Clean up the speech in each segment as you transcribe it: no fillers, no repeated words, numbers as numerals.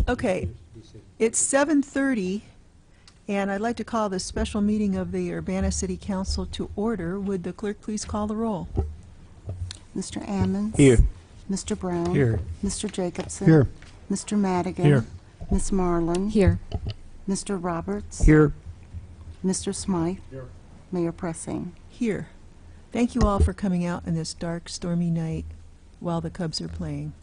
Okay, it's 7:30, and I'd like to call this special meeting of the Urbana City Council to order. Would the clerk please call the roll? Mr. Ammons? Here. Mr. Brown? Here. Mr. Jacobson? Here. Mr. Madigan? Here. Ms. Marlin? Here. Mr. Roberts? Here. Mr. Smythe? Here. Mayor Pressing. Here. Thank you all for coming out on this dark, stormy night while the Cubs are playing.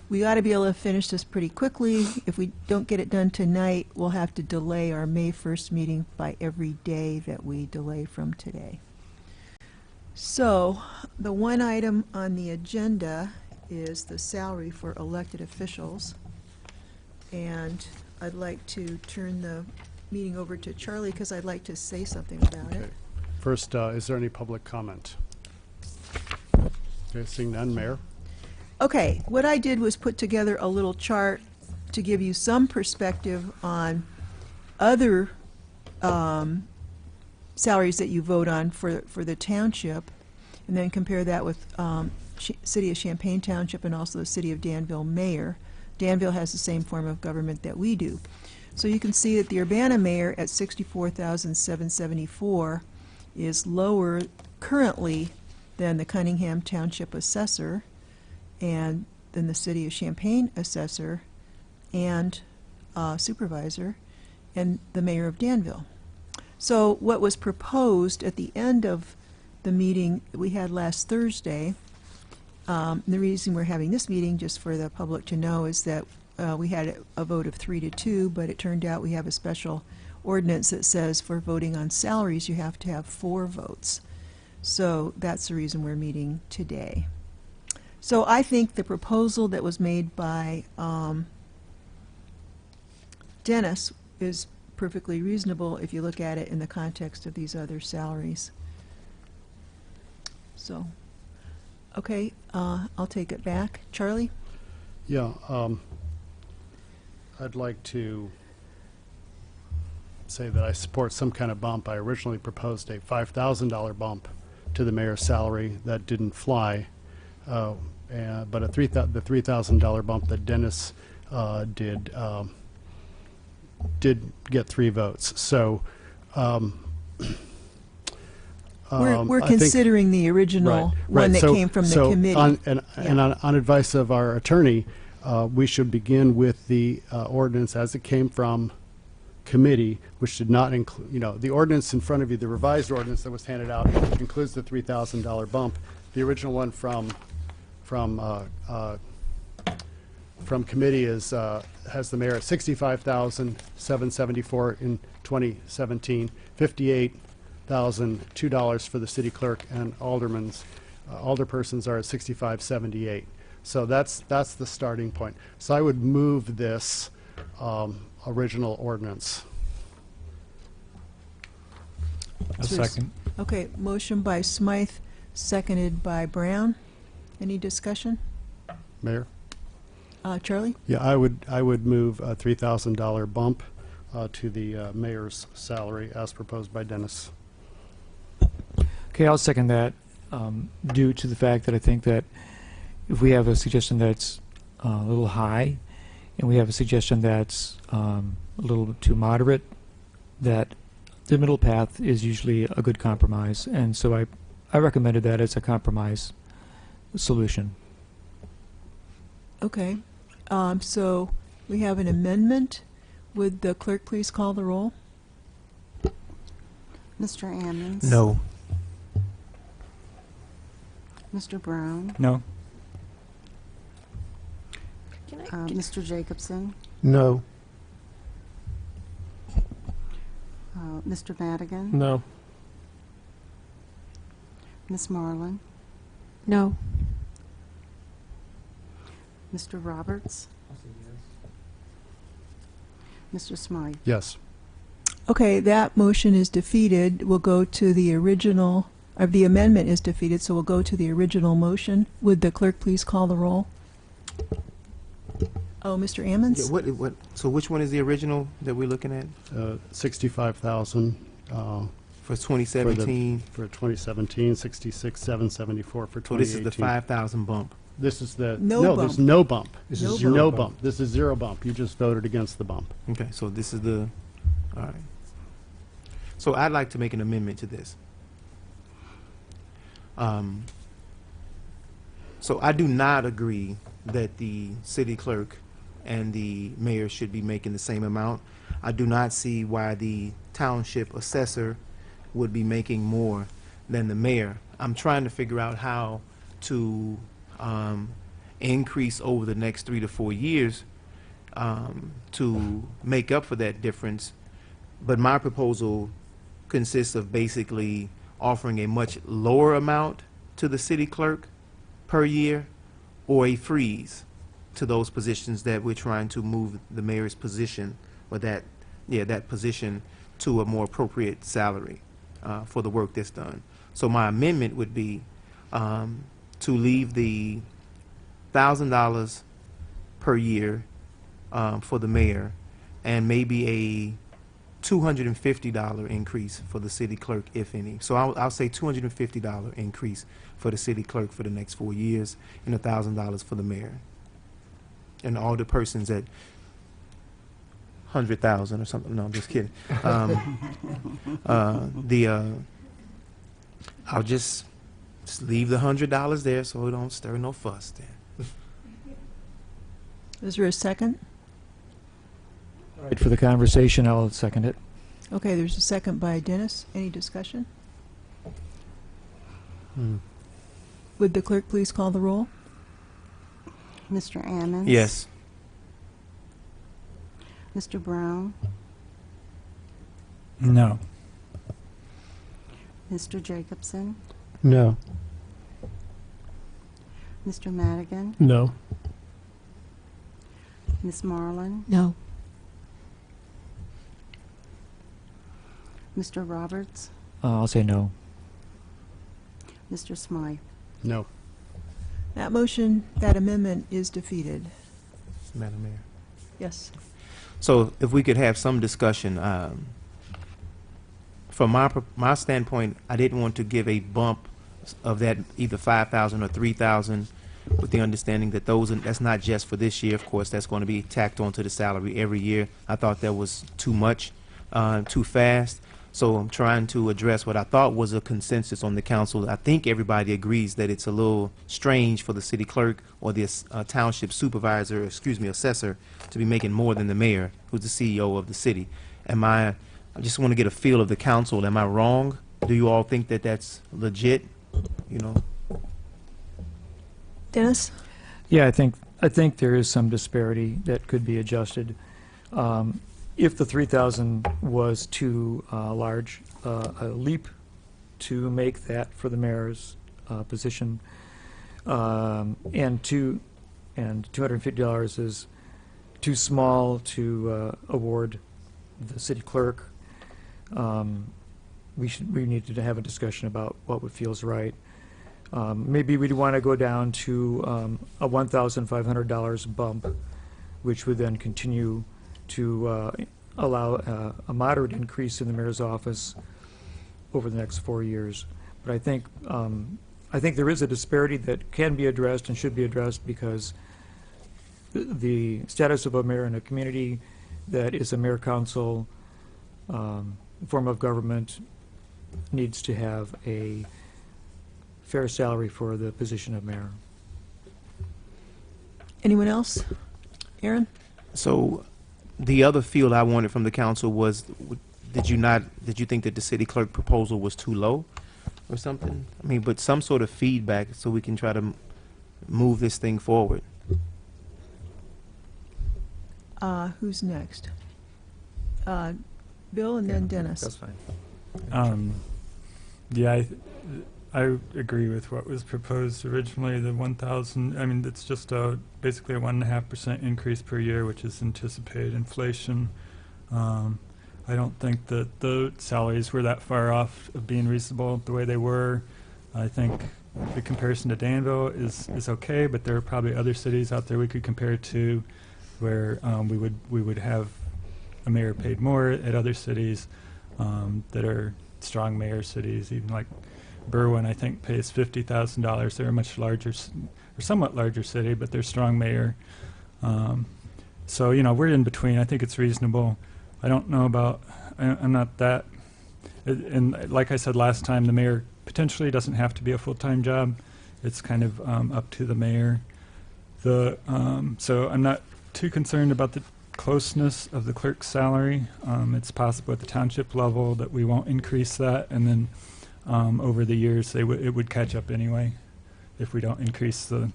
We ought to be able to finish this pretty quickly. If we don't get it done tonight, we'll have to delay our May 1st meeting by every day that we delay from today. So, the one item on the agenda is the salary for elected officials. And I'd like to turn the meeting over to Charlie because I'd like to say something about it. First, is there any public comment? Okay, seeing none, Mayor. Okay, what I did was put together a little chart to give you some perspective on other salaries that you vote on for the township, and then compare that with City of Champaign Township and also the City of Danville Mayor. Danville has the same form of government that we do. So you can see that the Urbana Mayor at $64,774 is lower currently than the Cunningham Township Assessor, and then the City of Champaign Assessor and Supervisor, and the Mayor of Danville. So what was proposed at the end of the meeting that we had last Thursday, the reason we're having this meeting, just for the public to know, is that we had a vote of 3-2, but it turned out we have a special ordinance that says for voting on salaries you have to have 4 votes. So that's the reason we're meeting today. So I think the proposal that was made by Dennis is perfectly reasonable if you look at it in the context of these other salaries. So, okay, I'll take it back. Charlie? Yeah, I'd like to say that I support some kind of bump. I originally proposed a $5,000 bump to the mayor's salary. That didn't fly. But the $3,000 bump that Dennis did get 3 votes. So We're considering the original one that came from the committee. On advice of our attorney, we should begin with the ordinance as it came from committee, which did not include, the ordinance in front of you, the revised ordinance that was handed out includes the $3,000 bump. The original one from committee has the mayor at $65,774 in 2017, $58,002 for the city clerk, and alderpersons are at $65,778. So that's the starting point. So I would move this original ordinance. A second. Okay, motion by Smythe, seconded by Brown. Any discussion? Mayor? Charlie? Yeah, I would move a $3,000 bump to the mayor's salary as proposed by Dennis. Okay, I'll second that, due to the fact that I think that if we have a suggestion that's a little high, and we have a suggestion that's a little too moderate, that the middle path is usually a good compromise, and so I recommended that as a compromise solution. Okay, so we have an amendment. Would the clerk please call the roll? Mr. Ammons? No. Mr. Brown? No. Mr. Jacobson? No. Mr. Madigan? No. Ms. Marlin? No. Mr. Roberts? Mr. Smythe? Yes. Okay, that motion is defeated. We'll go to the original, or the amendment is defeated, so we'll go to the original motion. Would the clerk please call the roll? Oh, Mr. Ammons? Yeah, what? So which one is the original that we're looking at 65,000 for 2017? for 2017, 66,774 for 2018. So this is the 5,000 bump. This is the, No no, there's bump. no bump. This No is zero No bump. bump. This is zero bump. You just voted against the bump. Okay, so this is the, all right. So I'd like to make an amendment to this. So I do not agree that the city clerk and the mayor should be making the same amount. I do not see why the township assessor would be making more than the mayor. I'm trying to figure out how to increase over the next 3 to 4 years to make up for that difference. But my proposal consists of basically offering a much lower amount to the city clerk per year, or a freeze to those positions that we're trying to move the mayor's position, or that position, to a more appropriate salary for the work that's done. So my amendment would be to leave the $1,000 per year for the mayor, and maybe a $250 increase for the city clerk, if any. So I'll say $250 increase for the city clerk for the next 4 years, and $1,000 for the mayor. And all the persons at 100,000 or something. No, I'm just kidding. I'll just leave the $100 there so we don't stir no fuss then. Is there a second? Right, for the conversation, I'll second it. Okay, there's a second by Dennis. Any discussion? Would the clerk please call the roll? Mr. Ammons? Yes. Mr. Brown? No. Mr. Jacobson? No. Mr. Madigan? No. Ms. Marlin? No. Mr. Roberts? I'll say no. Mr. Smythe? No. That motion, that amendment is defeated. Madam Mayor. Yes. So if we could have some discussion, from my standpoint, I didn't want to give a bump of that either 5,000 or 3,000, with the understanding that that's not just for this year. Of course, that's going to be tacked onto the salary every year. I thought that was too much, too fast. So I'm trying to address what I thought was a consensus on the council. I think everybody agrees that it's a little strange for the city clerk or the township supervisor, assessor, to be making more than the mayor, who's the CEO of the city. I just want to get a feel of the council. Am I wrong? Do you all think that that's legit? You know? Dennis? Yeah, I think there is some disparity that could be adjusted. If the 3,000 was too large a leap to make that for the mayor's position, and $250 is too small to award the city clerk, we need to have a discussion about what feels right. Maybe we'd want to go down to a $1,500 bump, which would then continue to allow a moderate increase in the mayor's office over the next 4 years. But I think there is a disparity that can be addressed and should be addressed, because the status of a mayor in a community that is a mayor council form of government needs to have a fair salary for the position of mayor. Anyone else? Aaron? So the other field I wanted from the council was, did you think that the city clerk proposal was too low or something? I mean, but some sort of feedback so we can try to move this thing forward. Who's next? Bill and then Dennis. That's fine. Yeah, I agree with what was proposed originally. The 1,000. I mean, it's just basically a 1.5% increase per year, which is anticipated inflation. I don't think that the salaries were that far off of being reasonable the way they were. I think the comparison to Danville is okay, but there are probably other cities out there we could compare to where we would have a mayor paid more at other cities that are strong mayor cities. Even like Berwyn, I think, pays $50,000. They're a much larger somewhat larger city, but they're strong mayor. So, we're in between. I think it's reasonable. I don't know about, I'm not that, and like I said last time, the mayor potentially doesn't have to be a full-time job. It's kind of up to the mayor. So I'm not too concerned about the closeness of the clerk's salary. It's possible at the township level that we won't increase that, and then over the years it would catch up anyway if we don't increase the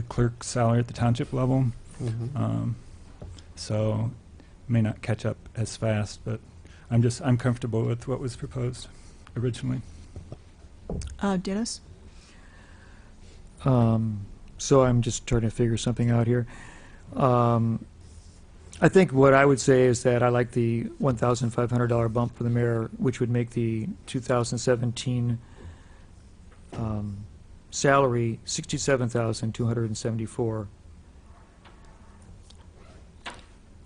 clerk's salary at the township level. So it may not catch up as fast, but I'm comfortable with what was proposed originally. Dennis? So I'm just trying to figure something out here. I think what I would say is that I like the $1,500 bump for the mayor, which would make the 2017 salary $67,274.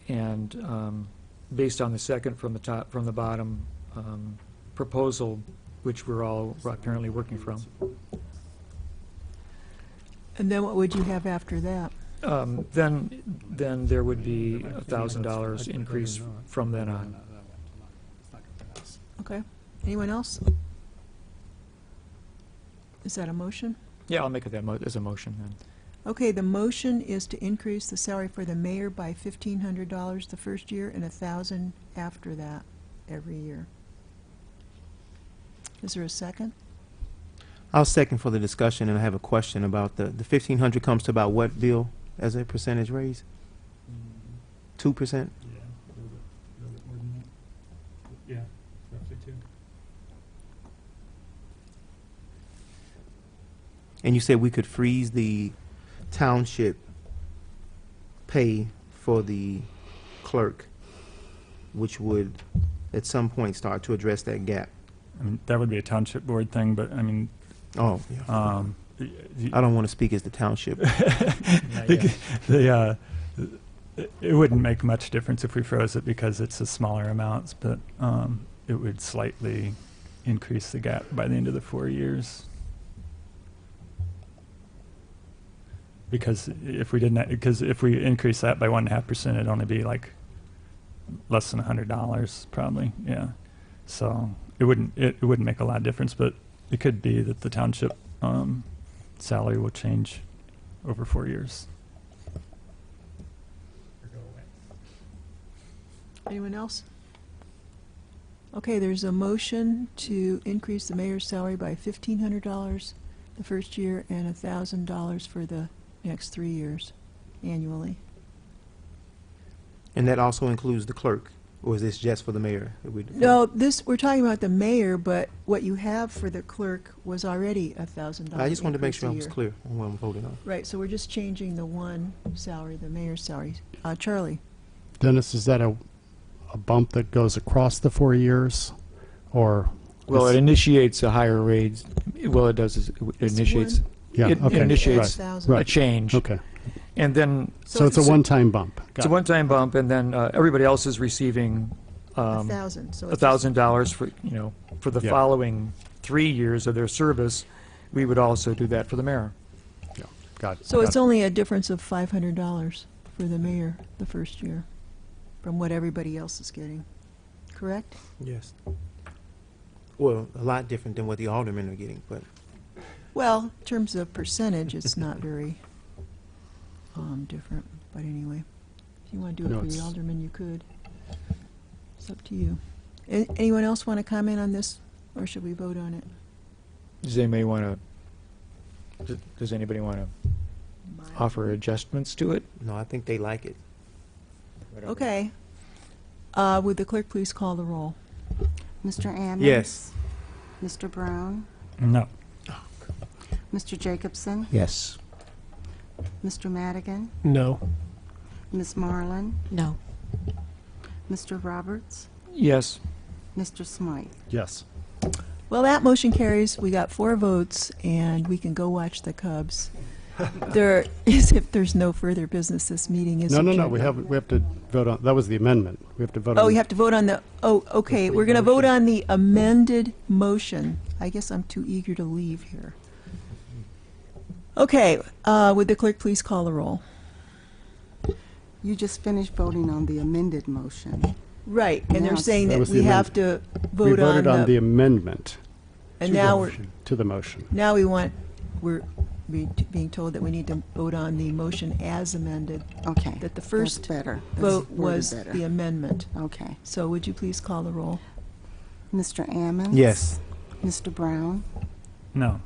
And based on the second from the bottom proposal, which we're all apparently working from. And then what would you have after that? Then there would be $1,000 increase from then on. Okay. Anyone else? Is that a motion? Yeah, I'll make it as a motion then. Okay, the motion is to increase the salary for the mayor by $1,500 the first year and $1,000 after that every year. Is there a second? I'll second for the discussion, and I have a question about the 1,500 comes to about what, Bill, as a percentage raise? 2%? Yeah, a little bit more than that. Yeah, roughly 2. And you said we could freeze the township pay for the clerk, which would at some point start to address that gap. I mean, that would be a township board thing, but I mean, Oh, yeah. I don't want to speak as the township. it wouldn't make much difference if we froze it because it's a smaller amounts, but it would slightly increase the gap by the end of the 4 years. Because if we increase that by 1.5%, it'd only be like less than $100 probably. Yeah, so it wouldn't make a lot of difference, but it could be that the township salary will change over 4 years. Anyone else? Okay, there's a motion to increase the mayor's salary by $1,500 the first year and $1,000 for the next 3 years annually. And that also includes the clerk, or is this just for the mayor? No, we're talking about the mayor, but what you have for the clerk was already $1,000. I just wanted to make sure I increase was a clear year. on what I'm voting on. Right, so we're just changing the one salary, the mayor's salary. Charlie? Dennis, is that a bump that goes across the 4 years, or? Well, it initiates a higher raise. Well, it does. It It's initiates. one- Yeah, It okay, initiates right, a right. change, Okay, and then so it's a one-time bump. it's a one-time bump, and then everybody else is receiving $1,000. So it's just- $1,000 for the Yeah. following 3 years of their service. We would also do that for the mayor. Yeah, got it. So got it's it. only a difference of $500 for the mayor the first year from what everybody else is getting, correct? Yes. Well, a lot different than what the aldermen are getting, but Well, in terms of percentage, it's not very different, but anyway. If you want to do it No, for the it's- alderman, you could. It's up to you. Anyone else want to comment on this, or should we vote on it? Does anybody want to offer adjustments to it? no, I think they like it. Okay. Would the clerk please call the roll? Mr. Ammons? Yes. Mr. Brown? No. Mr. Jacobson? Yes. Mr. Madigan? No. Ms. Marlin? No. Mr. Roberts? Yes. Mr. Smythe? Yes. Well, that motion carries. We got 4 votes, and we can go watch the Cubs. There is, if there's no further business, this meeting is No, adjourned. we have to vote on, that was the amendment. We have to vote on. Oh, you have to vote on the, okay, we're going to vote on the amended motion. I guess I'm too eager to leave here. Okay, would the clerk please call the roll? You just finished voting on the amended motion. Right, and they're Now- saying That that was we the have to We vote voted on the the, amendment and now we're, to the motion. now we're being told that we need to vote on the motion as amended, Okay. that the That's first better. That's vote worded was better. the amendment. Okay. So would you please call the roll? Mr. Ammons? Yes. Mr. Brown? No.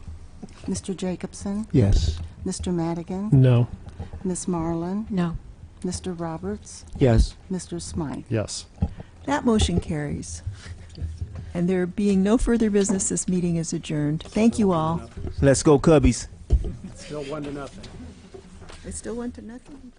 Mr. Jacobson? Yes. Mr. Madigan? No. Ms. Marlin? No. Mr. Roberts? Yes. Mr. Smythe? Yes. That motion carries. And there being no further business, this meeting is adjourned. Thank you all. Let's go Cubbies. Still 1-0. It still went to nothing?